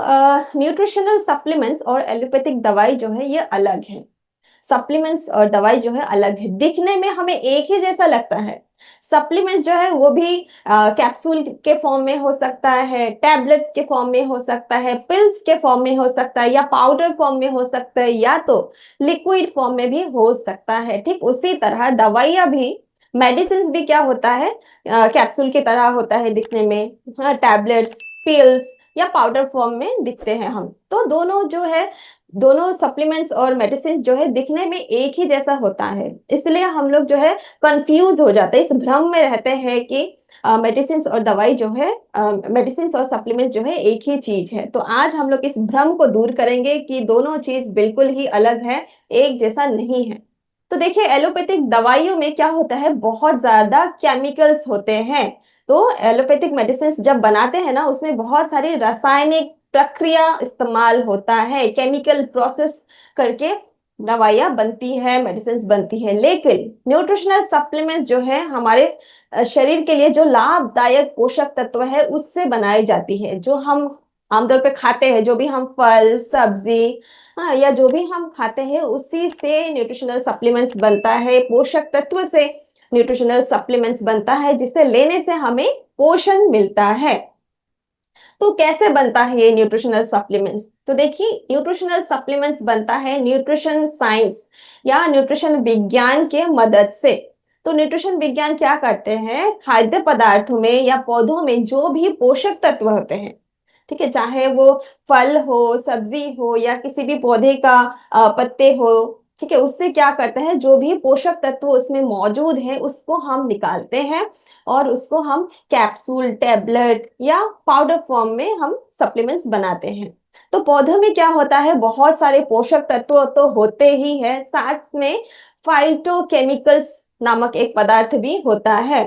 Nutritional supplements और allopathic दवाई जो है ये अलग है। सप्लीमेंट्स और दवाई जो है अलग है, दिखने में हमें एक ही जैसा लगता है। सप्लीमेंट्स जो है वो भी कैप्सूल के फॉर्म में हो सकता है, टैबलेट्स के फॉर्म में हो सकता है, पिल्स के फॉर्म में हो सकता है, या पाउडर फॉर्म में हो सकता है, या तो लिक्विड फॉर्म में भी हो सकता है। ठीक उसी तरह दवाइयाँ भी, मेडिसिन भी क्या होता है, कैप्सूल की तरह होता है दिखने में, हाँ, टैबलेट्स, पिल्स या पाउडर फॉर्म में दिखते हैं हम। तो दोनों जो है, दोनों सप्लीमेंट्स और मेडिसिन जो है दिखने में एक ही जैसा होता है, इसलिए हम लोग जो है कंफ्यूज हो जाते हैं, इस भ्रम में रहते हैं कि मेडिसिन और दवाई जो है, मेडिसिन और सप्लीमेंट जो है एक ही चीज है। तो आज हम लोग इस भ्रम को दूर करेंगे कि दोनों चीज बिल्कुल ही अलग है, एक जैसा नहीं है। तो देखिए, एलोपैथिक दवाइयों में क्या होता है, बहुत ज्यादा केमिकल्स होते हैं। तो एलोपैथिक मेडिसिन जब बनाते हैं ना, उसमें बहुत सारी रासायनिक प्रक्रिया इस्तेमाल होता है, केमिकल प्रोसेस करके दवाइयाँ बनती है, मेडिसिन बनती है। लेकिन न्यूट्रिशनल सप्लीमेंट जो है हमारे शरीर के लिए जो लाभदायक पोषक तत्व है उससे बनाई जाती है, जो हम आमतौर पे खाते हैं, जो भी हम फल सब्जी, हाँ, या जो भी हम खाते हैं उसी से न्यूट्रिशनल सप्लीमेंट्स बनता है, पोषक तत्व से न्यूट्रिशनल सप्लीमेंट्स बनता है, जिसे लेने से हमें पोषण मिलता है। तो कैसे बनता है ये न्यूट्रिशनल सप्लीमेंट्स? तो देखिए, न्यूट्रिशनल सप्लीमेंट्स बनता है न्यूट्रिशन साइंस या न्यूट्रिशन विज्ञान के मदद से। तो न्यूट्रिशन विज्ञान क्या करते हैं, खाद्य पदार्थों में या पौधों में जो भी पोषक तत्व होते हैं, ठीक है, चाहे वो फल हो, सब्जी हो, या किसी भी पौधे का पत्ते हो, ठीक है, उससे क्या करते हैं, जो भी पोषक तत्व उसमें मौजूद है उसको हम निकालते हैं और उसको हम कैप्सूल, टैबलेट या पाउडर फॉर्म में हम सप्लीमेंट्स बनाते हैं। तो पौधों में क्या होता है, बहुत सारे पोषक तत्व तो होते ही है, साथ में फाइटोकेमिकल्स नामक एक पदार्थ भी होता है।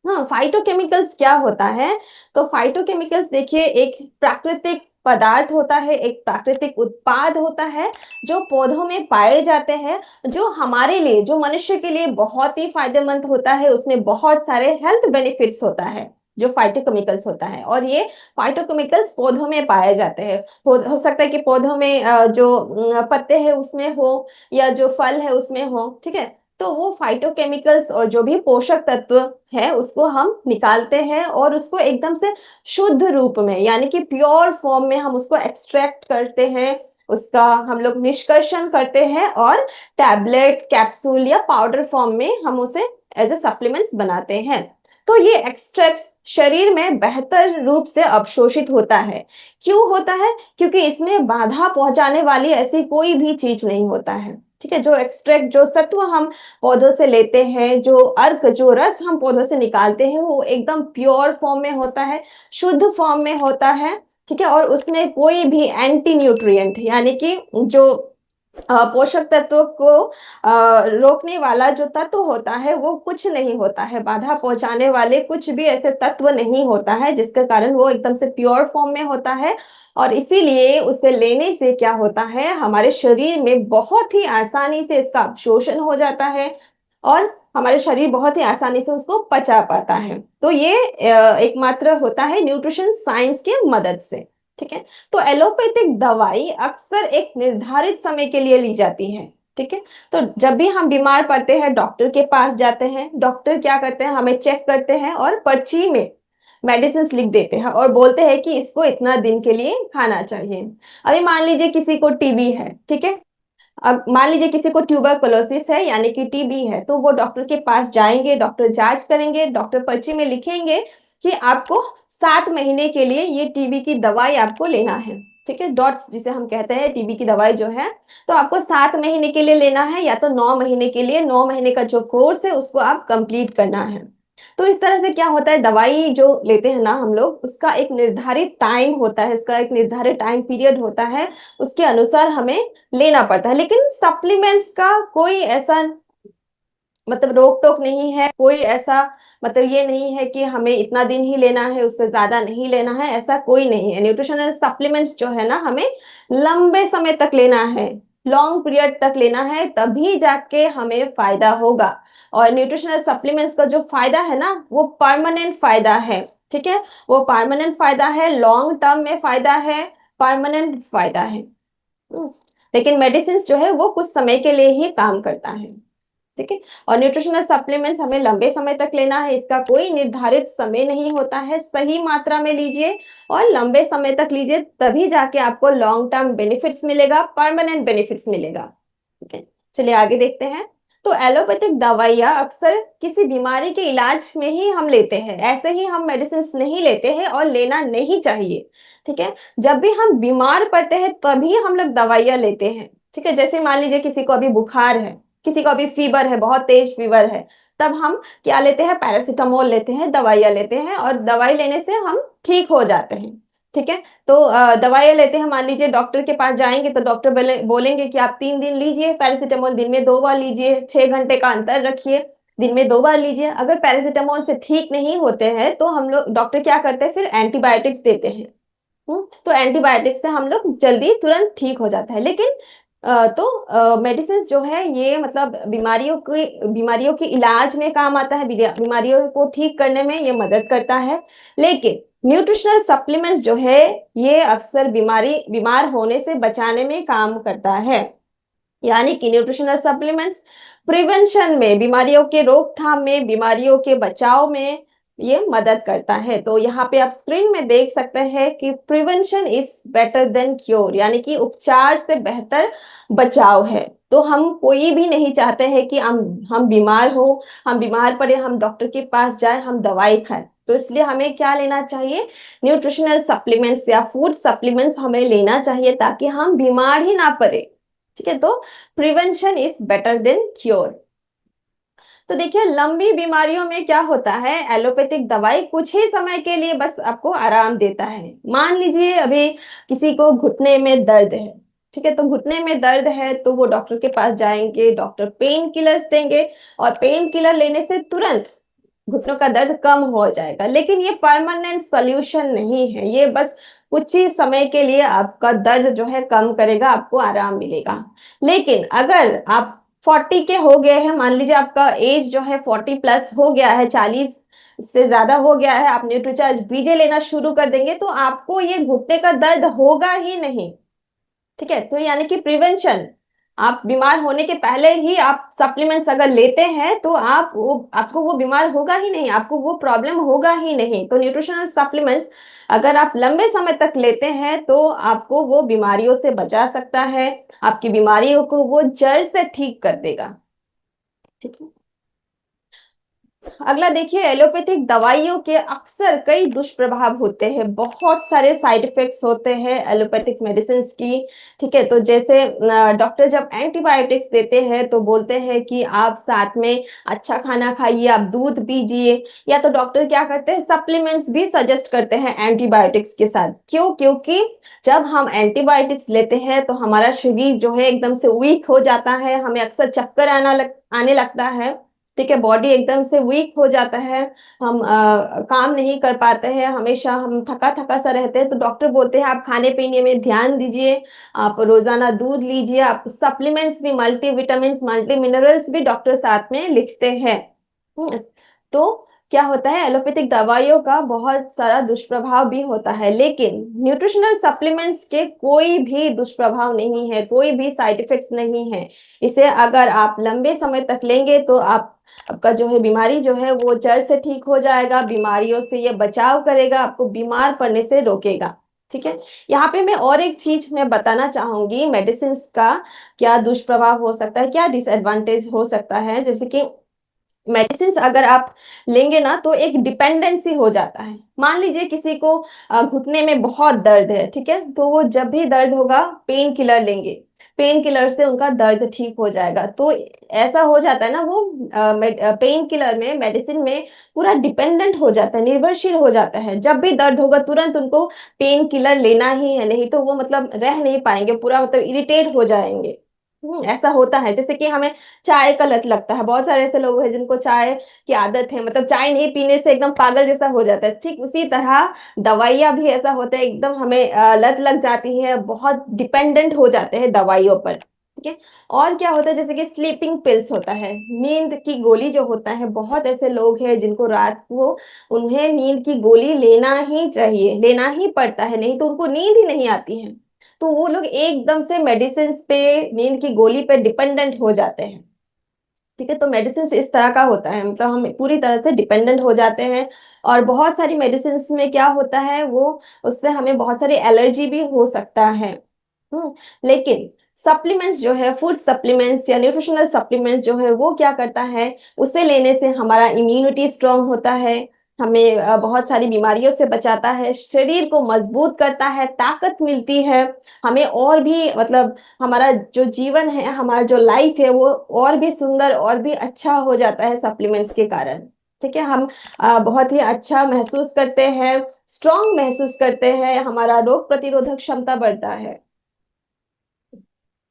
हाँ, फाइटोकेमिकल्स क्या होता है? तो फाइटोकेमिकल्स देखिए, एक प्राकृतिक पदार्थ होता है, एक प्राकृतिक उत्पाद होता है जो पौधों में पाए जाते हैं, जो हमारे लिए, जो मनुष्य के लिए बहुत ही फायदेमंद होता है। उसमें बहुत सारे हेल्थ बेनिफिट्स होता है जो फाइटोकेमिकल्स होता है, और ये फाइटोकेमिकल्स पौधों में पाए जाते हैं। हो सकता है कि पौधों में जो पत्ते हैं उसमें हो, या जो फल है उसमें हो, ठीक है। तो वो फाइटोकेमिकल्स और जो भी पोषक तत्व है उसको हम निकालते हैं और उसको एकदम से शुद्ध रूप में, यानी कि प्योर फॉर्म में हम उसको एक्सट्रैक्ट करते हैं, उसका हम लोग निष्कर्षण करते हैं, और टैबलेट, कैप्सूल या पाउडर फॉर्म में हम उसे एज ए सप्लीमेंट्स बनाते हैं। तो ये एक्सट्रैक्ट शरीर में बेहतर रूप से अवशोषित होता है। क्यों होता है? क्योंकि इसमें बाधा पहुंचाने वाली ऐसी कोई भी चीज नहीं होता है, ठीक है। जो एक्सट्रैक्ट, जो सत्व हम पौधों से लेते हैं, जो अर्क, जो रस हम पौधों से निकालते हैं, वो एकदम प्योर फॉर्म में होता है, शुद्ध फॉर्म में होता है, ठीक है। और उसमें कोई भी एंटी न्यूट्रिएंट, यानी कि जो पोषक तत्व को रोकने वाला जो तत्व होता है वो कुछ नहीं होता है, बाधा पहुंचाने वाले कुछ भी ऐसे तत्व नहीं होता है, जिसके कारण वो एकदम से प्योर फॉर्म में होता है। और इसीलिए उसे लेने से क्या होता है, हमारे शरीर में बहुत ही आसानी से इसका अवशोषण हो जाता है, और हमारे शरीर बहुत ही आसानी से उसको पचा पाता है। तो ये एकमात्र होता है न्यूट्रिशन साइंस के मदद से, ठीक है। तो एलोपैथिक दवाई अक्सर एक निर्धारित समय के लिए ली जाती है, ठीक है। तो जब भी हम बीमार पड़ते हैं, डॉक्टर के पास जाते हैं, डॉक्टर क्या करते हैं, हमें चेक करते हैं और पर्ची में मेडिसिन लिख देते हैं और बोलते हैं कि इसको इतना दिन के लिए खाना चाहिए। अभी मान लीजिए किसी को टीबी है, ठीक है। अब मान लीजिए किसी को ट्यूबरकुलोसिस है, यानी कि टीबी है, तो वो डॉक्टर के पास जाएंगे, डॉक्टर जांच करेंगे, डॉक्टर पर्ची में लिखेंगे कि आपको 7 महीने के लिए ये टीबी की दवाई आपको लेना है, ठीक है। डॉट्स जिसे हम कहते हैं, टीबी की दवाई जो है, तो आपको 7 महीने के लिए लेना है, या तो 9 महीने के लिए, 9 महीने का जो कोर्स है उसको आप कंप्लीट करना है। तो इस तरह से क्या होता है, दवाई जो लेते हैं ना हम लोग, उसका एक निर्धारित टाइम होता है, उसका एक निर्धारित टाइम पीरियड होता है, उसके अनुसार हमें लेना पड़ता है। लेकिन सप्लीमेंट्स का कोई ऐसा मतलब रोक टोक नहीं है, कोई ऐसा मतलब ये नहीं है कि हमें इतना दिन ही लेना है, उससे ज्यादा नहीं लेना है, ऐसा कोई नहीं है। न्यूट्रिशनल सप्लीमेंट्स जो है ना, हमें लंबे समय तक लेना है, लॉन्ग पीरियड तक लेना है, तभी जाके हमें फायदा होगा। और न्यूट्रिशनल सप्लीमेंट्स का जो फायदा है ना, वो परमानेंट फायदा है, ठीक है, वो परमानेंट फायदा है, लॉन्ग टर्म में फायदा है, परमानेंट फायदा है। हम्म, लेकिन मेडिसिन जो है वो कुछ समय के लिए ही काम करता है। ठीक है, और न्यूट्रिशनल सप्लीमेंट्स हमें लंबे समय तक लेना है, इसका कोई निर्धारित समय नहीं होता है, सही मात्रा में लीजिए और लंबे समय तक लीजिए, तभी जाके आपको लॉन्ग टर्म बेनिफिट्स मिलेगा, परमानेंट बेनिफिट्स मिलेगा। ठीक है, चलिए आगे देखते हैं। तो एलोपैथिक दवाइयाँ अक्सर किसी बीमारी के इलाज में ही हम लेते हैं, ऐसे ही हम मेडिसिन नहीं लेते हैं और लेना नहीं चाहिए। ठीक है, जब भी हम बीमार पड़ते हैं तभी हम लोग दवाइयाँ लेते हैं। ठीक है, जैसे मान लीजिए किसी को अभी बुखार है, किसी को अभी फीवर है, बहुत तेज फीवर है, तब हम क्या लेते हैं, पैरासीटामोल लेते हैं, दवाइयाँ लेते हैं, और दवाई लेने से हम ठीक हो जाते हैं। ठीक है, तो दवाइयाँ लेते हैं, मान लीजिए डॉक्टर के पास जाएंगे तो डॉक्टर बोलेंगे कि आप 3 दिन लीजिए पैरासीटामोल, दिन में 2 बार लीजिए, 6 घंटे का अंतर रखिए, दिन में 2 बार लीजिए। अगर पैरासीटामोल से ठीक नहीं होते हैं तो हम लोग डॉक्टर क्या करते हैं, फिर एंटीबायोटिक्स देते हैं। तो एंटीबायोटिक से हम लोग जल्दी तुरंत ठीक हो जाता है। लेकिन तो मेडिसिन जो है ये मतलब बीमारियों के इलाज में काम आता है, बीमारियों को ठीक करने में ये मदद करता है। लेकिन न्यूट्रिशनल सप्लीमेंट्स जो है ये अक्सर बीमार होने से बचाने में काम करता है। यानी कि न्यूट्रिशनल सप्लीमेंट्स प्रिवेंशन में, बीमारियों के रोकथाम में, बीमारियों के बचाव में ये मदद करता है। तो यहाँ पे आप स्क्रीन में देख सकते हैं कि prevention is better than cure, यानी कि उपचार से बेहतर बचाव है। तो हम कोई भी नहीं चाहते हैं कि हम बीमार हो, हम बीमार पड़े, हम डॉक्टर के पास जाए, हम दवाई खाएं। तो इसलिए हमें क्या लेना चाहिए, न्यूट्रिशनल सप्लीमेंट्स या फूड सप्लीमेंट्स हमें लेना चाहिए ताकि हम बीमार ही ना पड़े। ठीक है, तो prevention is better than cure. तो देखिए लंबी बीमारियों में क्या होता है, एलोपैथिक दवाई कुछ ही समय के लिए बस आपको आराम देता है। मान लीजिए अभी किसी को घुटने में दर्द है, ठीक है, तो घुटने में दर्द है तो वो डॉक्टर के पास जाएंगे, डॉक्टर पेन किलर्स देंगे और पेन किलर लेने से तुरंत घुटनों का दर्द कम हो जाएगा। लेकिन ये परमानेंट सोल्यूशन नहीं है, ये बस कुछ ही समय के लिए आपका दर्द जो है कम करेगा, आपको आराम मिलेगा। लेकिन अगर आप 40 के हो गए हैं, मान लीजिए आपका एज जो है 40+ हो गया है, 40 से ज्यादा हो गया है, आप न्यूट्रीचार्ज बीजे लेना शुरू कर देंगे तो आपको ये घुटने का दर्द होगा ही नहीं। ठीक है, तो यानी कि प्रिवेंशन, आप बीमार होने के पहले ही आप सप्लीमेंट्स अगर लेते हैं तो आपको वो बीमार होगा ही नहीं, आपको वो प्रॉब्लम होगा ही नहीं। तो न्यूट्रिशनल सप्लीमेंट्स अगर आप लंबे समय तक लेते हैं तो आपको वो बीमारियों से बचा सकता है, आपकी बीमारियों को वो जड़ से ठीक कर देगा। ठीक है, अगला देखिए, एलोपैथिक दवाइयों के अक्सर कई दुष्प्रभाव होते हैं, बहुत सारे साइड इफेक्ट्स होते हैं एलोपैथिक मेडिसिन की। ठीक है, तो जैसे डॉक्टर जब एंटीबायोटिक्स देते हैं तो बोलते हैं कि आप साथ में अच्छा खाना खाइए, आप दूध पीजिए, या तो डॉक्टर क्या करते हैं, सप्लीमेंट्स भी सजेस्ट करते हैं एंटीबायोटिक्स के साथ। क्यों, क्योंकि जब हम एंटीबायोटिक्स लेते हैं तो हमारा शरीर जो है एकदम से वीक हो जाता है, हमें अक्सर चक्कर आने लगता है। ठीक है, बॉडी एकदम से वीक हो जाता है, हम काम नहीं कर पाते हैं, हमेशा हम थका थका सा रहते हैं। तो डॉक्टर बोलते हैं आप खाने पीने में ध्यान दीजिए, आप रोजाना दूध लीजिए, आप सप्लीमेंट्स भी, मल्टी विटामिन मल्टी मिनरल्स भी डॉक्टर साथ में लिखते हैं। तो क्या होता है, एलोपैथिक दवाइयों का बहुत सारा दुष्प्रभाव भी होता है, लेकिन न्यूट्रिशनल सप्लीमेंट्स के कोई भी दुष्प्रभाव नहीं है, कोई भी साइड इफेक्ट्स नहीं है। इसे अगर आप लंबे समय तक लेंगे तो आपका जो है बीमारी जो है वो जड़ से ठीक हो जाएगा, बीमारियों से ये बचाव करेगा, आपको बीमार पड़ने से रोकेगा। ठीक है, यहाँ पे मैं और एक चीज मैं बताना चाहूंगी, मेडिसिन का क्या दुष्प्रभाव हो सकता है, क्या डिसएडवांटेज हो सकता है। जैसे कि मेडिसिन अगर आप लेंगे ना तो एक डिपेंडेंसी हो जाता है। मान लीजिए किसी को घुटने में बहुत दर्द है, ठीक है, तो वो जब भी दर्द होगा पेन किलर लेंगे, पेन किलर से उनका दर्द ठीक हो जाएगा। तो ऐसा हो जाता है ना, वो पेन किलर में, मेडिसिन में पूरा डिपेंडेंट हो जाता है, निर्भरशील हो जाता है। जब भी दर्द होगा तुरंत उनको पेन किलर लेना ही है, नहीं तो वो मतलब रह नहीं पाएंगे, पूरा मतलब इरिटेट हो जाएंगे। ऐसा होता है। जैसे कि हमें चाय का लत लगता है, बहुत सारे ऐसे लोग हैं जिनको चाय की आदत है, मतलब चाय नहीं पीने से एकदम पागल जैसा हो जाता है। ठीक उसी तरह दवाइयाँ भी ऐसा होता है, एकदम हमें लत लग जाती है, बहुत डिपेंडेंट हो जाते हैं दवाइयों पर। ठीक है। और क्या होता है, जैसे कि स्लीपिंग पिल्स होता है, नींद की गोली जो होता है, बहुत ऐसे लोग हैं जिनको रात को उन्हें नींद की गोली लेना ही चाहिए, लेना ही पड़ता है, नहीं तो उनको नींद ही नहीं आती है। तो वो लोग एकदम से मेडिसिन पे, नींद की गोली पे डिपेंडेंट हो जाते हैं। ठीक है, तो मेडिसिन इस तरह का होता है, मतलब हम पूरी तरह से डिपेंडेंट हो जाते हैं। और बहुत सारी मेडिसिन में क्या होता है, वो उससे हमें बहुत सारी एलर्जी भी हो सकता है। लेकिन सप्लीमेंट्स जो है, फूड सप्लीमेंट्स या न्यूट्रिशनल सप्लीमेंट्स जो है, वो क्या करता है, उसे लेने से हमारा इम्यूनिटी स्ट्रांग होता है, हमें बहुत सारी बीमारियों से बचाता है, शरीर को मजबूत करता है, ताकत मिलती है हमें, और भी मतलब हमारा जो जीवन है, हमारा जो लाइफ है, वो और भी सुंदर और भी अच्छा हो जाता है सप्लीमेंट्स के कारण। ठीक है, हम बहुत ही अच्छा महसूस करते हैं, स्ट्रांग महसूस करते हैं, हमारा रोग प्रतिरोधक क्षमता बढ़ता है।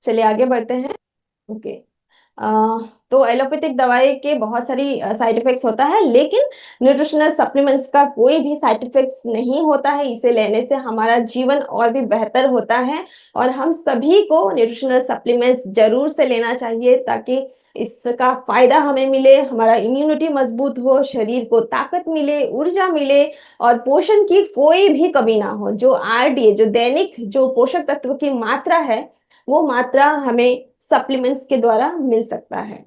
चलिए आगे बढ़ते हैं। ओके। तो एलोपैथिक दवाई के बहुत सारी साइड इफेक्ट्स होता है, लेकिन न्यूट्रिशनल सप्लीमेंट्स का कोई भी साइड इफेक्ट्स नहीं होता है, इसे लेने से हमारा जीवन और भी बेहतर होता है। और हम सभी को न्यूट्रिशनल सप्लीमेंट्स जरूर से लेना चाहिए, ताकि इसका फायदा हमें मिले, हमारा इम्यूनिटी मजबूत हो, शरीर को ताकत मिले, ऊर्जा मिले, और पोषण की कोई भी कमी ना हो। जो RDA, जो दैनिक जो पोषक तत्व की मात्रा है, वो मात्रा हमें सप्लीमेंट्स के द्वारा मिल सकता है।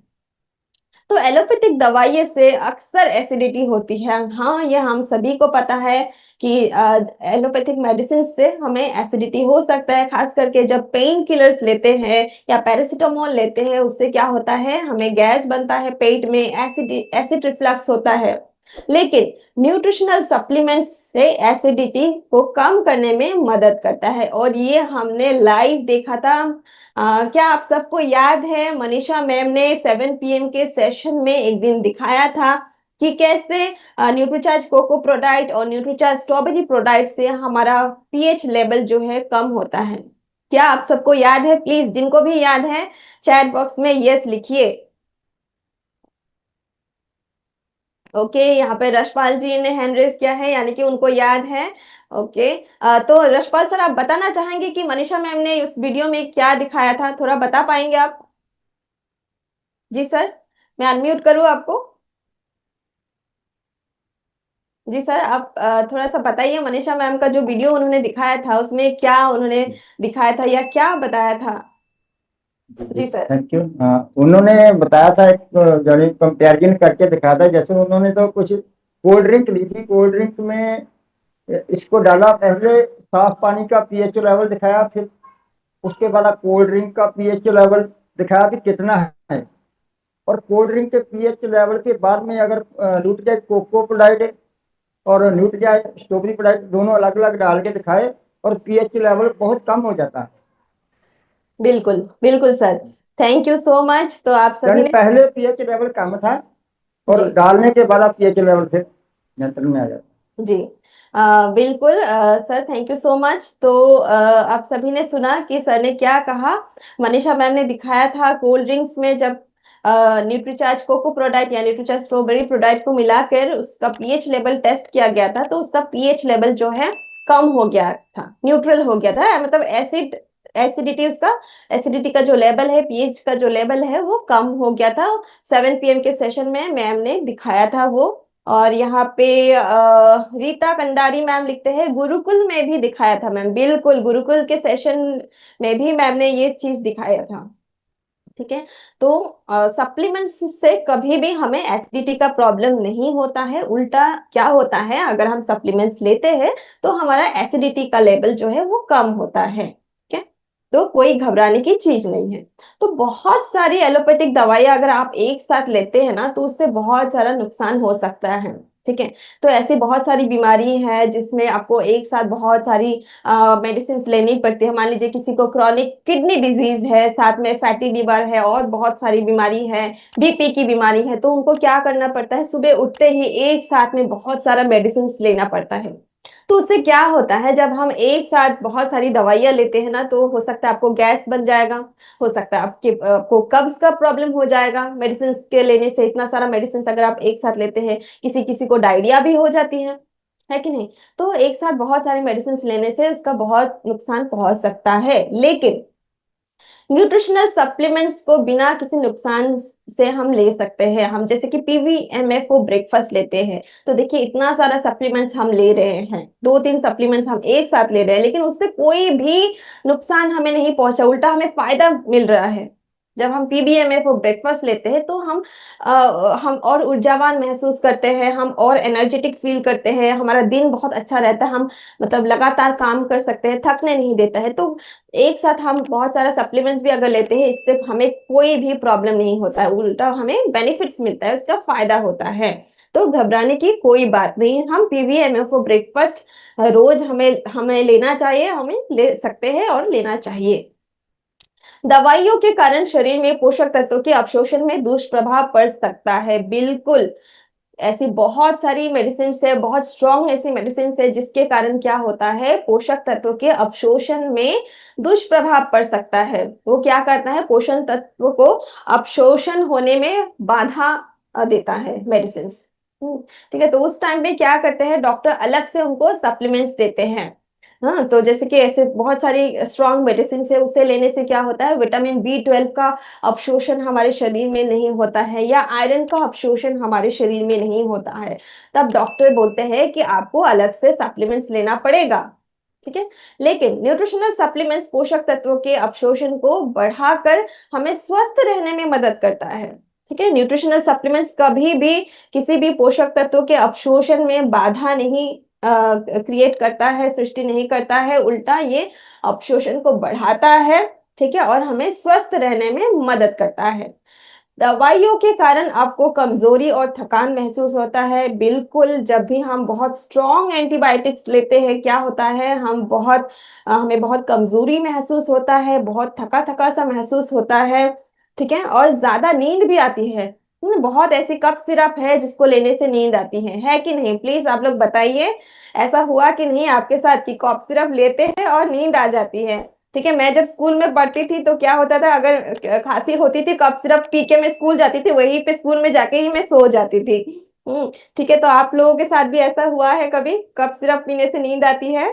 तो एलोपैथिक दवाइयों से अक्सर एसिडिटी होती है, हाँ ये हम सभी को पता है कि एलोपैथिक मेडिसिन से हमें एसिडिटी हो सकता है, खास करके जब पेन किलर्स लेते हैं या पैरासीटामोल लेते हैं, उससे क्या होता है, हमें गैस बनता है पेट में, एसिड रिफ्लक्स होता है। लेकिन न्यूट्रिशनल सप्लीमेंट्स से एसिडिटी को कम करने में मदद करता है, और ये हमने लाइव देखा था। क्या आप सबको याद है, मनीषा मैम ने 7 PM के सेशन में एक दिन दिखाया था कि कैसे न्यूट्रीचार्ज कोको प्रोडाक्ट और न्यूट्रीचार्ज स्ट्रॉबेरी प्रोडाक्ट से हमारा पीएच लेवल जो है कम होता है। क्या आप सबको याद है? प्लीज जिनको भी याद है चैट बॉक्स में यस लिखिए। ओके, यहाँ पे रशपाल जी ने हैंड रेज किया है, यानी कि उनको याद है। ओके। तो रशपाल सर, आप बताना चाहेंगे कि मनीषा मैम ने उस वीडियो में क्या दिखाया था, थोड़ा बता पाएंगे आप? जी सर, मैं अनम्यूट करूँ आपको? जी सर, आप थोड़ा सा बताइए, मनीषा मैम का जो वीडियो उन्होंने दिखाया था, उसमें क्या उन्होंने दिखाया था या क्या बताया था? जी जी, जी सर। Thank you. उन्होंने बताया था, एक जड़ी कंपेरिजन करके दिखाया था। जैसे उन्होंने तो कुछ कोल्ड ड्रिंक ली थी, कोल्ड ड्रिंक में इसको डाला, पहले साफ पानी का पीएच लेवल दिखाया, फिर उसके बाद कोल्ड ड्रिंक का पीएच लेवल दिखाया कि कितना है। और कोल्ड ड्रिंक के पीएच लेवल के बाद में अगर न्यूट्रीजाइड कोको प्रोडाक्ट और न्यूट्रीजाइड स्ट्रॉबेरी प्रोडाक्ट दोनों अलग अलग डाल के दिखाए, और पीएच लेवल बहुत कम हो जाता है। बिल्कुल बिल्कुल sir, thank you so much. तो आप सभी यानी ने, पहले पीएच लेवल कम था जी और डालने के बाद पीएच लेवल फिर नियंत्रण में आ जाता। जी, बिल्कुल sir, thank you so much. तो आप सभी ने सुना कि सर ने क्या कहा। मनीषा मैम ने दिखाया था कोल्ड ड्रिंक्स में जब न्यूट्रीचार्ज कोको प्रोडक्ट या न्यूट्रीचार्ज स्ट्रॉबेरी प्रोडक्ट को मिलाकर उसका पीएच लेवल टेस्ट किया गया था, तो उसका पीएच लेवल जो है कम हो गया था, न्यूट्रल हो गया था, मतलब एसिडिटी उसका, एसिडिटी का जो लेवल है, पीएच का जो लेवल है, वो कम हो गया था। 7 PM के सेशन में मैम ने दिखाया था वो। और यहाँ पे रीता कंडारी मैम लिखते हैं गुरुकुल में भी दिखाया था मैम, बिल्कुल गुरुकुल के सेशन में भी मैम ने ये चीज दिखाया था। ठीक है। तो सप्लीमेंट्स से कभी भी हमें एसिडिटी का प्रॉब्लम नहीं होता है, उल्टा क्या होता है, अगर हम सप्लीमेंट्स लेते हैं तो हमारा एसिडिटी का लेवल जो है वो कम होता है। ठीक है, तो कोई घबराने की चीज नहीं है। तो बहुत सारी एलोपैथिक दवाइयां अगर आप एक साथ लेते हैं ना, तो उससे बहुत सारा नुकसान हो सकता है। ठीक है, तो ऐसी बहुत सारी बीमारी है जिसमें आपको एक साथ बहुत सारी मेडिसिन लेनी पड़ती है। मान लीजिए किसी को क्रॉनिक किडनी डिजीज है, साथ में फैटी लिवर है, और बहुत सारी बीमारी है, बीपी की बीमारी है, तो उनको क्या करना पड़ता है, सुबह उठते ही एक साथ में बहुत सारा मेडिसिन लेना पड़ता है। तो उससे क्या होता है, जब हम एक साथ बहुत सारी दवाइयां लेते हैं ना, तो हो सकता है आपको गैस बन जाएगा, हो सकता है आपको कब्ज का प्रॉब्लम हो जाएगा, मेडिसिन के लेने से, इतना सारा मेडिसिन अगर आप एक साथ लेते हैं, किसी किसी को डायरिया भी हो जाती है कि नहीं? तो एक साथ बहुत सारे मेडिसिन लेने से उसका बहुत नुकसान पहुंच सकता है। लेकिन न्यूट्रिशनल सप्लीमेंट्स को बिना किसी नुकसान से हम ले सकते हैं। हम जैसे कि पीवीएमएफ को ब्रेकफास्ट लेते हैं, तो देखिए इतना सारा सप्लीमेंट्स हम ले रहे हैं, 2-3 सप्लीमेंट्स हम एक साथ ले रहे हैं, लेकिन उससे कोई भी नुकसान हमें नहीं पहुंचा, उल्टा हमें फायदा मिल रहा है। जब हम पीबीएमएफ को ब्रेकफास्ट लेते हैं तो हम और ऊर्जावान महसूस करते हैं, हम और एनर्जेटिक फील करते हैं, हमारा दिन बहुत अच्छा रहता है, हम मतलब लगातार काम कर सकते हैं, थकने नहीं देता है। तो एक साथ हम बहुत सारा सप्लीमेंट्स भी अगर लेते हैं, इससे हमें कोई भी प्रॉब्लम नहीं होता है, उल्टा हमें बेनिफिट्स मिलता है, उसका फायदा होता है। तो घबराने की कोई बात नहीं, हम पीवीएमएफ को ब्रेकफास्ट रोज हमें हमें लेना चाहिए, हमें ले सकते हैं और लेना चाहिए। दवाइयों के कारण शरीर में पोषक तत्वों के अवशोषण में दुष्प्रभाव पड़ सकता है, बिल्कुल। ऐसी बहुत सारी मेडिसिन है, बहुत स्ट्रॉन्ग ऐसी मेडिसिन है, जिसके कारण क्या होता है, पोषक तत्वों के अवशोषण में दुष्प्रभाव पड़ सकता है। वो क्या करता है, पोषण तत्व को अवशोषण होने में बाधा देता है मेडिसिन। ठीक है, तो उस टाइम पे क्या करते हैं, डॉक्टर अलग से उनको सप्लीमेंट्स देते हैं। हाँ, तो जैसे कि ऐसे बहुत सारी स्ट्रॉन्ग मेडिसिन है, उसे लेने से क्या होता है, विटामिन बी 12 का अवशोषण हमारे शरीर में नहीं होता है, या आयरन का अवशोषण हमारे शरीर में नहीं होता है। तब डॉक्टर बोलते हैं कि आपको अलग से सप्लीमेंट्स लेना पड़ेगा। ठीक है, लेकिन न्यूट्रिशनल सप्लीमेंट्स पोषक तत्वों के अवशोषण को बढ़ाकर हमें स्वस्थ रहने में मदद करता है। ठीक है, न्यूट्रिशनल सप्लीमेंट्स कभी भी किसी भी पोषक तत्वों के अवशोषण में बाधा नहीं क्रिएट करता है, सृष्टि नहीं करता है, उल्टा ये अवशोषण को बढ़ाता है। ठीक है, और हमें स्वस्थ रहने में मदद करता है। दवाइयों के कारण आपको कमजोरी और थकान महसूस होता है, बिल्कुल। जब भी हम बहुत स्ट्रॉन्ग एंटीबायोटिक्स लेते हैं, क्या होता है, हमें बहुत कमजोरी महसूस होता है, बहुत थका थका सा महसूस होता है। ठीक है, और ज्यादा नींद भी आती है। बहुत ऐसी कफ सिरप है जिसको लेने से नींद आती है कि नहीं? प्लीज आप लोग बताइए, ऐसा हुआ कि नहीं आपके साथ कि कफ सिरप लेते हैं और नींद आ जाती है? ठीक है, मैं जब स्कूल में पढ़ती थी तो क्या होता था, अगर खांसी होती थी, कफ सिरप पी के मैं स्कूल जाती थी, वहीं पे स्कूल में जाके ही मैं सो जाती थी। ठीक है, तो आप लोगों के साथ भी ऐसा हुआ है कभी, कफ सिरप पीने से नींद आती है?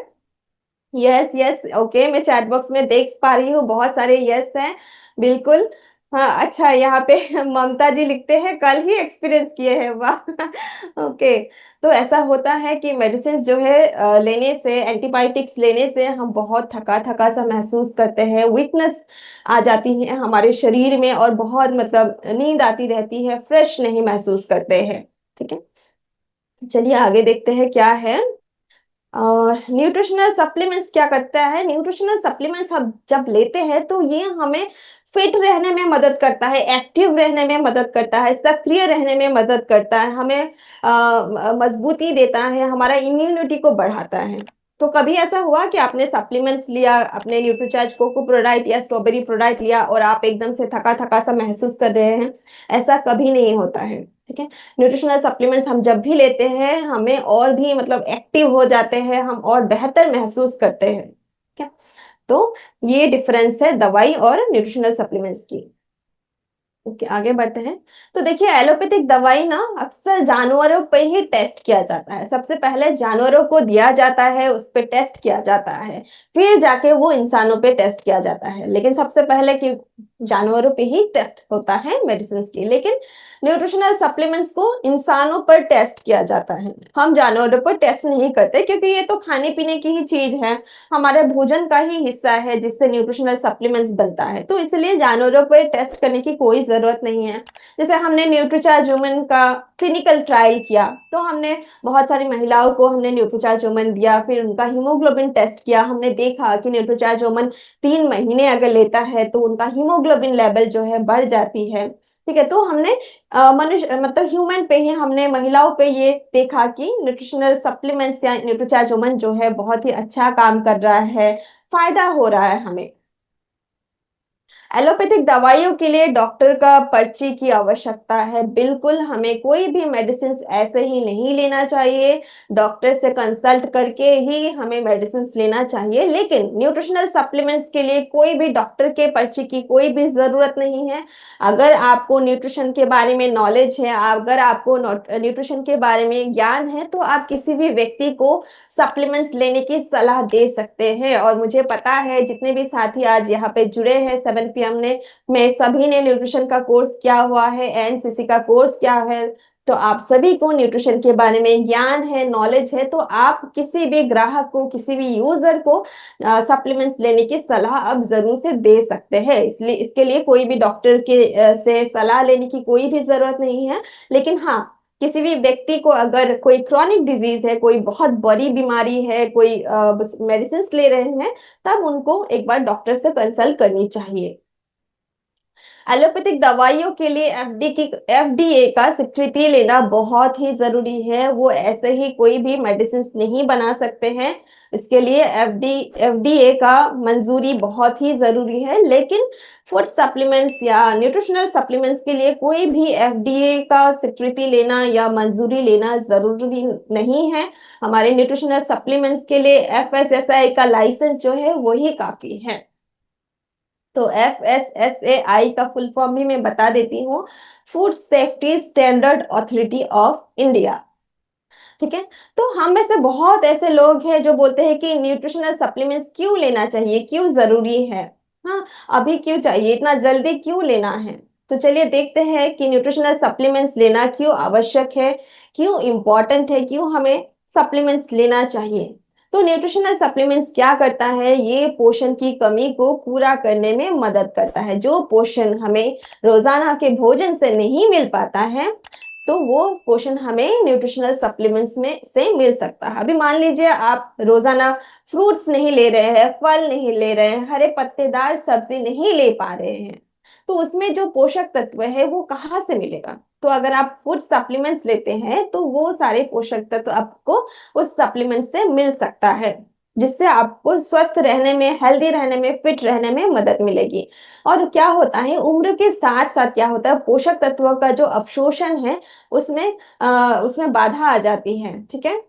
यस यस, ओके, मैं चैट बॉक्स में देख पा रही हूँ बहुत सारे यस हैं, बिल्कुल। हाँ, अच्छा, यहाँ पे ममता जी लिखते हैं कल ही एक्सपीरियंस किए हैं, वाह। ओके, तो ऐसा होता है कि मेडिसिन जो है लेने से, एंटीबायोटिक्स लेने से हम बहुत थका थका सा महसूस करते हैं, वीकनेस आ जाती है हमारे शरीर में, और बहुत मतलब नींद आती रहती है, फ्रेश नहीं महसूस करते हैं। ठीक है, चलिए आगे देखते हैं क्या है। न्यूट्रिशनल सप्लीमेंट्स क्या करता है, न्यूट्रिशनल सप्लीमेंट्स हम जब लेते हैं तो ये हमें फिट रहने में मदद करता है, एक्टिव रहने में मदद करता है, सक्रिय रहने में मदद करता है, हमें मजबूती देता है, हमारा इम्यूनिटी को बढ़ाता है। तो कभी ऐसा हुआ कि आपने सप्लीमेंट्स लिया, अपने न्यूट्रीचार्ज कोको प्रोडाइट या स्ट्रॉबेरी प्रोडाइट लिया, और आप एकदम से थका थका सा महसूस कर रहे हैं? ऐसा कभी नहीं होता है। ठीक है, न्यूट्रिशनल सप्लीमेंट्स हम जब भी लेते हैं, हमें और भी मतलब एक्टिव हो जाते हैं, हम और बेहतर महसूस करते हैं। क्या? तो ये डिफरेंस है दवाई और न्यूट्रिशनल सप्लीमेंट्स की। ओके, आगे बढ़ते हैं। तो देखिए, एलोपैथिक दवाई ना अक्सर जानवरों पे ही टेस्ट किया जाता है, सबसे पहले जानवरों को दिया जाता है, उस पे टेस्ट किया जाता है, फिर जाके वो इंसानों पे टेस्ट किया जाता है, लेकिन सबसे पहले कि जानवरों पे ही टेस्ट होता है मेडिसिन की। लेकिन न्यूट्रिशनल सप्लीमेंट्स को इंसानों पर टेस्ट किया जाता है, हम जानवरों पर टेस्ट नहीं करते, क्योंकि ये तो खाने पीने की ही चीज है, हमारे भोजन का ही हिस्सा है जिससे न्यूट्रिशनल सप्लीमेंट्स बनता है, तो इसलिए जानवरों पर टेस्ट करने की कोई जरूरत नहीं है। जैसे हमने न्यूट्रीचार्ज वुमेन का क्लिनिकल ट्रायल किया, तो हमने बहुत सारी महिलाओं को हमने न्यूट्रीचार्ज वुमेन दिया, फिर उनका हीमोग्लोबिन टेस्ट किया, हमने देखा कि न्यूट्रीचार्ज वुमेन 3 महीने अगर लेता है तो उनका हीमोग्लोबिन लेवल जो है बढ़ जाती है। ठीक है, तो हमने मनुष्य मतलब ह्यूमन पे ही, हमने महिलाओं पे ये देखा कि न्यूट्रिशनल सप्लीमेंट्स या न्यूट्रीचार्ज वुमन जो है बहुत ही अच्छा काम कर रहा है, फायदा हो रहा है हमें। एलोपैथिक दवाइयों के लिए डॉक्टर का पर्ची की आवश्यकता है। बिल्कुल हमें कोई भी मेडिसिन ऐसे ही नहीं लेना चाहिए, डॉक्टर से कंसल्ट करके ही हमें मेडिसिन लेना चाहिए। लेकिन न्यूट्रिशनल सप्लीमेंट्स के लिए कोई भी डॉक्टर के पर्ची की कोई भी जरूरत नहीं है। अगर आपको न्यूट्रिशन के बारे में नॉलेज है, अगर आपको न्यूट्रिशन के बारे में ज्ञान है, तो आप किसी भी व्यक्ति को सप्लीमेंट्स लेने की सलाह दे सकते हैं। और मुझे पता है जितने भी साथी आज यहाँ पे जुड़े हैं 7 PM में सभी ने न्यूट्रिशन का कोर्स किया हुआ है, एनसीसी का कोर्स किया है। तो आप सभी को न्यूट्रिशन के बारे में ज्ञान है, नॉलेज है। तो आप किसी भी ग्राहक को, किसी भी यूजर को सप्लीमेंट्स लेने की सलाह अब जरूर से दे सकते हैं। इसलिए इसके लिए कोई भी डॉक्टर के से सलाह लेने की कोई भी जरूरत नहीं है। लेकिन हाँ, किसी भी व्यक्ति को अगर कोई क्रॉनिक डिजीज है, कोई बहुत बड़ी बीमारी है, कोई मेडिसिन ले रहे हैं, तब उनको एक बार डॉक्टर से कंसल्ट करनी चाहिए। एलोपैथिक दवाइयों के लिए एफडीए का स्वीकृति लेना बहुत ही जरूरी है। वो ऐसे ही कोई भी मेडिसिन नहीं बना सकते हैं। इसके लिए एफडीए का मंजूरी बहुत ही जरूरी है। लेकिन फूड सप्लीमेंट्स या न्यूट्रिशनल सप्लीमेंट्स के लिए कोई भी एफडीए का स्वीकृति लेना या मंजूरी लेना जरूरी नहीं है। हमारे न्यूट्रिशनल सप्लीमेंट्स के लिए एफएसएसआई का लाइसेंस जो है वही काफी है। तो एफएसएसएआई का फुल फॉर्म भी मैं बता देती हूँ, food safety standard authority of India. ठीक है। तो हम में से बहुत ऐसे लोग हैं जो बोलते हैं कि न्यूट्रिशनल सप्लीमेंट्स क्यों लेना चाहिए, क्यों जरूरी है, हाँ अभी क्यों चाहिए, इतना जल्दी क्यों लेना है। तो चलिए देखते हैं कि न्यूट्रिशनल सप्लीमेंट्स लेना क्यों आवश्यक है, क्यों इंपॉर्टेंट है, क्यों हमें सप्लीमेंट्स लेना चाहिए। तो न्यूट्रिशनल सप्लीमेंट्स क्या करता है, ये पोषण की कमी को पूरा करने में मदद करता है। जो पोषण हमें रोजाना के भोजन से नहीं मिल पाता है, तो वो पोषण हमें न्यूट्रिशनल सप्लीमेंट्स में से मिल सकता है। अभी मान लीजिए आप रोजाना फ्रूट्स नहीं ले रहे हैं, फल नहीं ले रहे हैं, हरे पत्तेदार सब्जी नहीं ले पा रहे हैं, तो उसमें जो पोषक तत्व है वो कहाँ से मिलेगा। तो अगर आप फूड सप्लीमेंट्स लेते हैं तो वो सारे पोषक तत्व आपको उस सप्लीमेंट से मिल सकता है, जिससे आपको स्वस्थ रहने में, हेल्दी रहने में, फिट रहने में मदद मिलेगी। और क्या होता है, उम्र के साथ साथ क्या होता है, पोषक तत्वों का जो अवशोषण है उसमें उसमें बाधा आ जाती है। ठीक है।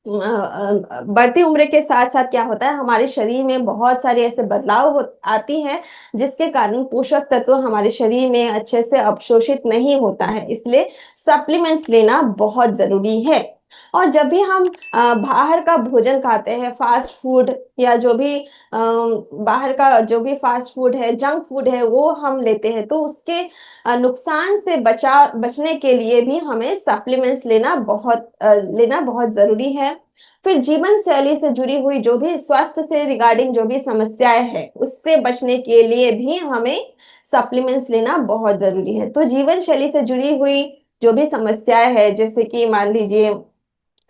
बढ़ती उम्र के साथ साथ क्या होता है, हमारे शरीर में बहुत सारे ऐसे बदलाव आती हैं, जिसके कारण पोषक तत्व हमारे शरीर में अच्छे से अवशोषित नहीं होता है। इसलिए सप्लीमेंट्स लेना बहुत जरूरी है। और जब भी हम बाहर का भोजन खाते हैं, फास्ट फूड या जो भी बाहर का जो भी फास्ट फूड है, जंक फूड है, वो हम लेते हैं, तो उसके नुकसान से बचने के लिए भी हमें सप्लीमेंट्स लेना बहुत जरूरी है। फिर जीवन शैली से जुड़ी हुई जो भी स्वास्थ्य से रिगार्डिंग जो भी समस्याएं हैं, उससे बचने के लिए भी हमें सप्लीमेंट्स लेना बहुत जरूरी है। तो जीवन शैली से जुड़ी हुई जो भी समस्याएं है, जैसे कि मान लीजिए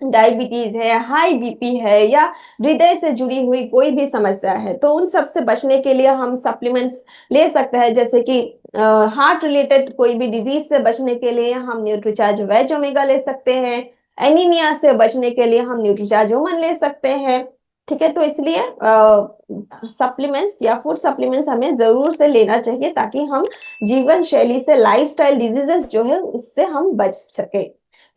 डायबिटीज है, हाई बीपी है, या हृदय से जुड़ी हुई कोई भी समस्या है, तो उन सब से बचने के लिए हम सप्लीमेंट्स ले सकते हैं। जैसे कि हार्ट रिलेटेड कोई भी डिजीज से बचने के लिए हम न्यूट्रीचार्ज वेज ओमेगा ले सकते हैं। एनीमिया से बचने के लिए हम न्यूट्रीचार्ज वुमन ले सकते हैं। ठीक है। तो इसलिए सप्लीमेंट्स या फूड सप्लीमेंट्स हमें जरूर से लेना चाहिए, ताकि हम जीवन शैली से, लाइफस्टाइल डिजीजेस जो है उससे हम बच सके।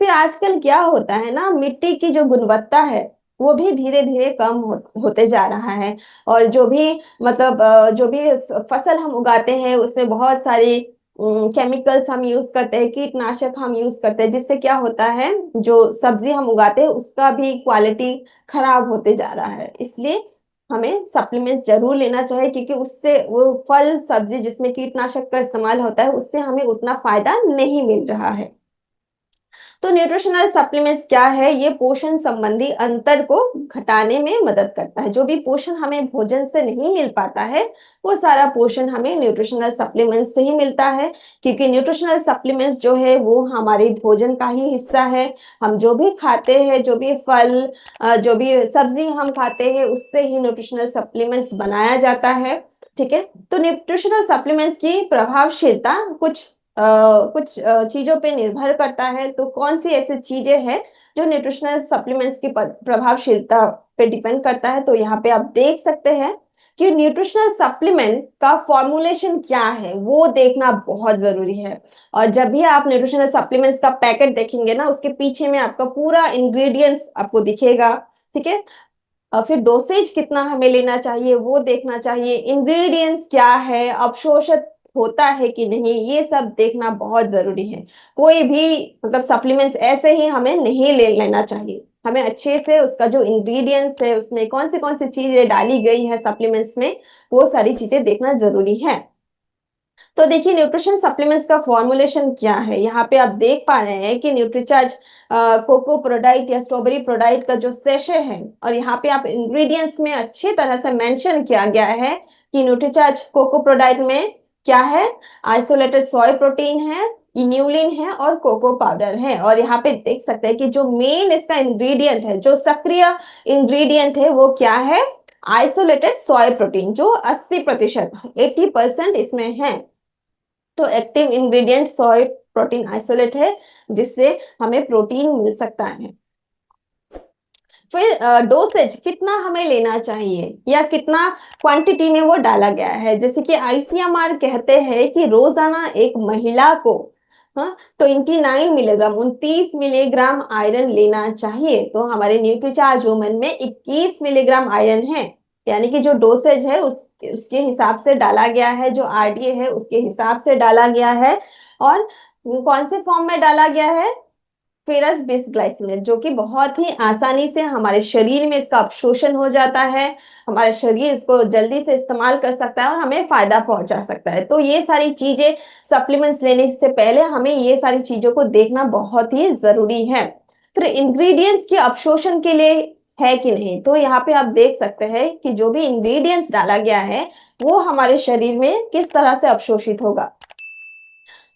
फिर आजकल क्या होता है ना, मिट्टी की जो गुणवत्ता है वो भी धीरे धीरे कम होते जा रहा है। और जो भी मतलब जो भी फसल हम उगाते हैं उसमें बहुत सारी केमिकल्स हम यूज करते हैं, कीटनाशक हम यूज करते हैं, जिससे क्या होता है, जो सब्जी हम उगाते हैं उसका भी क्वालिटी खराब होते जा रहा है। इसलिए हमें सप्लीमेंट्स जरूर लेना चाहिए, क्योंकि उससे वो फल सब्जी जिसमें कीटनाशक का इस्तेमाल होता है उससे हमें उतना फायदा नहीं मिल रहा है। तो न्यूट्रिशनल सप्लीमेंट्स क्या है, ये पोषण संबंधी अंतर को घटाने में मदद करता है। जो भी पोषण हमें भोजन से नहीं मिल पाता है, वो सारा पोषण हमें न्यूट्रिशनल सप्लीमेंट्स से ही मिलता है। क्योंकि न्यूट्रिशनल सप्लीमेंट्स जो है वो हमारे भोजन का ही हिस्सा है। हम जो भी खाते हैं, जो भी फल, जो भी सब्जी हम खाते हैं, उससे ही न्यूट्रिशनल सप्लीमेंट्स बनाया जाता है। ठीक है। तो न्यूट्रिशनल सप्लीमेंट्स की प्रभावशीलता कुछ चीजों पे निर्भर करता है। तो कौन सी ऐसी चीजें हैं जो न्यूट्रिशनल सप्लीमेंट्स की प्रभावशीलता पे डिपेंड करता है, तो यहाँ पे आप देख सकते हैं कि न्यूट्रिशनल सप्लीमेंट का फॉर्मुलेशन क्या है वो देखना बहुत जरूरी है। और जब भी आप न्यूट्रिशनल सप्लीमेंट्स का पैकेट देखेंगे ना, उसके पीछे में आपका पूरा इंग्रेडिएंट्स आपको दिखेगा। ठीक है। और फिर डोसेज कितना हमें लेना चाहिए वो देखना चाहिए, इंग्रेडिएंट्स क्या है, अवशोषित होता है कि नहीं, ये सब देखना बहुत जरूरी है। कोई भी मतलब सप्लीमेंट्स ऐसे ही हमें नहीं ले लेना चाहिए। हमें अच्छे से उसका जो इंग्रेडिएंट्स है, उसमें कौन सी चीजें डाली गई है सप्लीमेंट्स में, वो सारी चीजें देखना जरूरी है। तो देखिए न्यूट्रिशन सप्लीमेंट्स का फॉर्मुलेशन क्या है, यहाँ पे आप देख पा रहे हैं कि न्यूट्रीचार्ज कोको प्रोडाइट या स्ट्रॉबेरी प्रोडाइट का जो सेशे है, और यहाँ पे आप इंग्रेडिएंट्स में अच्छी तरह से मेंशन किया गया है कि न्यूट्रीचार्ज कोको प्रोडाइट में क्या है, आइसोलेटेड सोय प्रोटीन है, इन्यूलिन है और कोको पाउडर है। और यहाँ पे देख सकते हैं कि जो मेन इसका इंग्रेडिएंट है, जो सक्रिय इंग्रेडिएंट है वो क्या है, आइसोलेटेड सोय प्रोटीन, जो 80% 80% इसमें है। तो एक्टिव इंग्रेडिएंट सोय प्रोटीन आइसोलेट है, जिससे हमें प्रोटीन मिल सकता है। फिर डोसेज कितना हमें लेना चाहिए या कितना क्वांटिटी में वो डाला गया है, जैसे कि आईसीएमआर कहते हैं कि रोजाना एक महिला को 29 मिलीग्राम 29 मिलीग्राम आयरन लेना चाहिए। तो हमारे न्यूट्रीचार्ज वुमन में 21 मिलीग्राम आयरन है, यानी कि जो डोसेज है उसके हिसाब से डाला गया है, जो आरडीए है उसके हिसाब से डाला गया है। और कौन से फॉर्म में डाला गया है, फेरस बिसग्लाइसिनेट, जो कि बहुत ही आसानी से हमारे शरीर में इसका अवशोषण हो जाता है, हमारा शरीर इसको जल्दी से इस्तेमाल कर सकता है और हमें फायदा पहुंचा सकता है। तो ये सारी चीजें सप्लीमेंट्स लेने से पहले हमें ये सारी चीजों को देखना बहुत ही जरूरी है। फिर इंग्रेडिएंट्स के अवशोषण के लिए है कि नहीं, तो यहाँ पे आप देख सकते हैं कि जो भी इंग्रेडिएंट्स डाला गया है वो हमारे शरीर में किस तरह से अवशोषित होगा।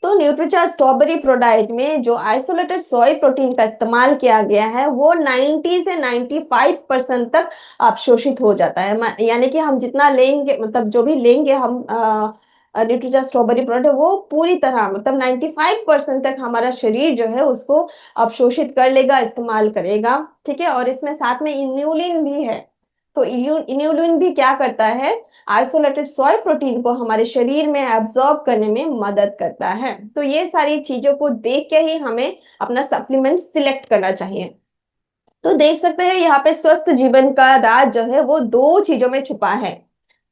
तो न्यूट्रीचार्ज स्ट्रॉबेरी प्रोडाइट में जो आइसोलेटेड सोय प्रोटीन का इस्तेमाल किया गया है वो 90 से 95% तक अवशोषित हो जाता है। यानी कि हम जितना लेंगे, मतलब जो भी लेंगे हम न्यूट्रीचार्ज स्ट्रॉबेरी प्रोडक्ट, वो पूरी तरह मतलब 95% तक हमारा शरीर जो है उसको अवशोषित कर लेगा, इस्तेमाल करेगा। ठीक है। और इसमें साथ में इन्यूलिन भी है। तो इन्यूलिन भी क्या करता है, आइसोलेटेड सोय प्रोटीन को हमारे शरीर में एब्जॉर्ब करने में मदद करता है। तो ये सारी चीजों को देख के ही हमें अपना सप्लीमेंट सिलेक्ट करना चाहिए। तो देख सकते हैं यहाँ पे स्वस्थ जीवन का राज जो है वो दो चीजों में छुपा है।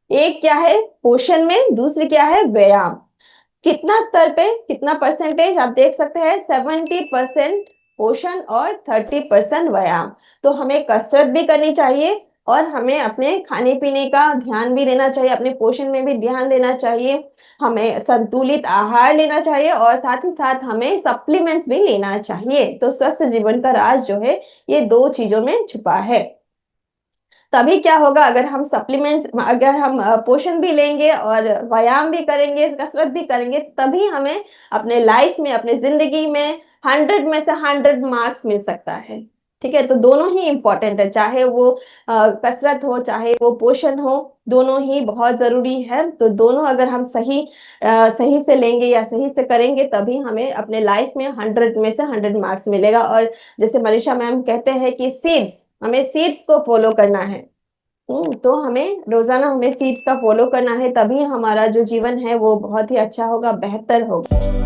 एक क्या है, पोषण में, दूसरी क्या है, व्यायाम। कितना स्तर पे कितना परसेंटेज आप देख सकते हैं, 70% पोषण और 30% व्यायाम। तो हमें कसरत भी करनी चाहिए और हमें अपने खाने पीने का ध्यान भी देना चाहिए, अपने पोषण में भी ध्यान देना चाहिए, हमें संतुलित आहार लेना चाहिए और साथ ही साथ हमें सप्लीमेंट्स भी लेना चाहिए। तो स्वस्थ जीवन का राज जो है ये दो चीजों में छुपा है। तभी क्या होगा, अगर हम सप्लीमेंट्स, अगर हम पोषण भी लेंगे और व्यायाम भी करेंगे, कसरत भी करेंगे, तभी हमें अपने लाइफ में, अपने जिंदगी में 100 में से 100 मार्क्स मिल सकता है। ठीक है। तो दोनों ही इंपॉर्टेंट है, चाहे वो कसरत हो चाहे वो पोषण हो, दोनों ही बहुत जरूरी है। तो दोनों अगर हम सही से लेंगे या सही से करेंगे, तभी हमें अपने लाइफ में 100 में से 100 मार्क्स मिलेगा। और जैसे मनीषा मैम कहते हैं कि सीड्स, हमें सीड्स को फॉलो करना है। तो हमें रोजाना हमें सीड्स का फॉलो करना है, तभी हमारा जो जीवन है वो बहुत ही अच्छा होगा, बेहतर होगा।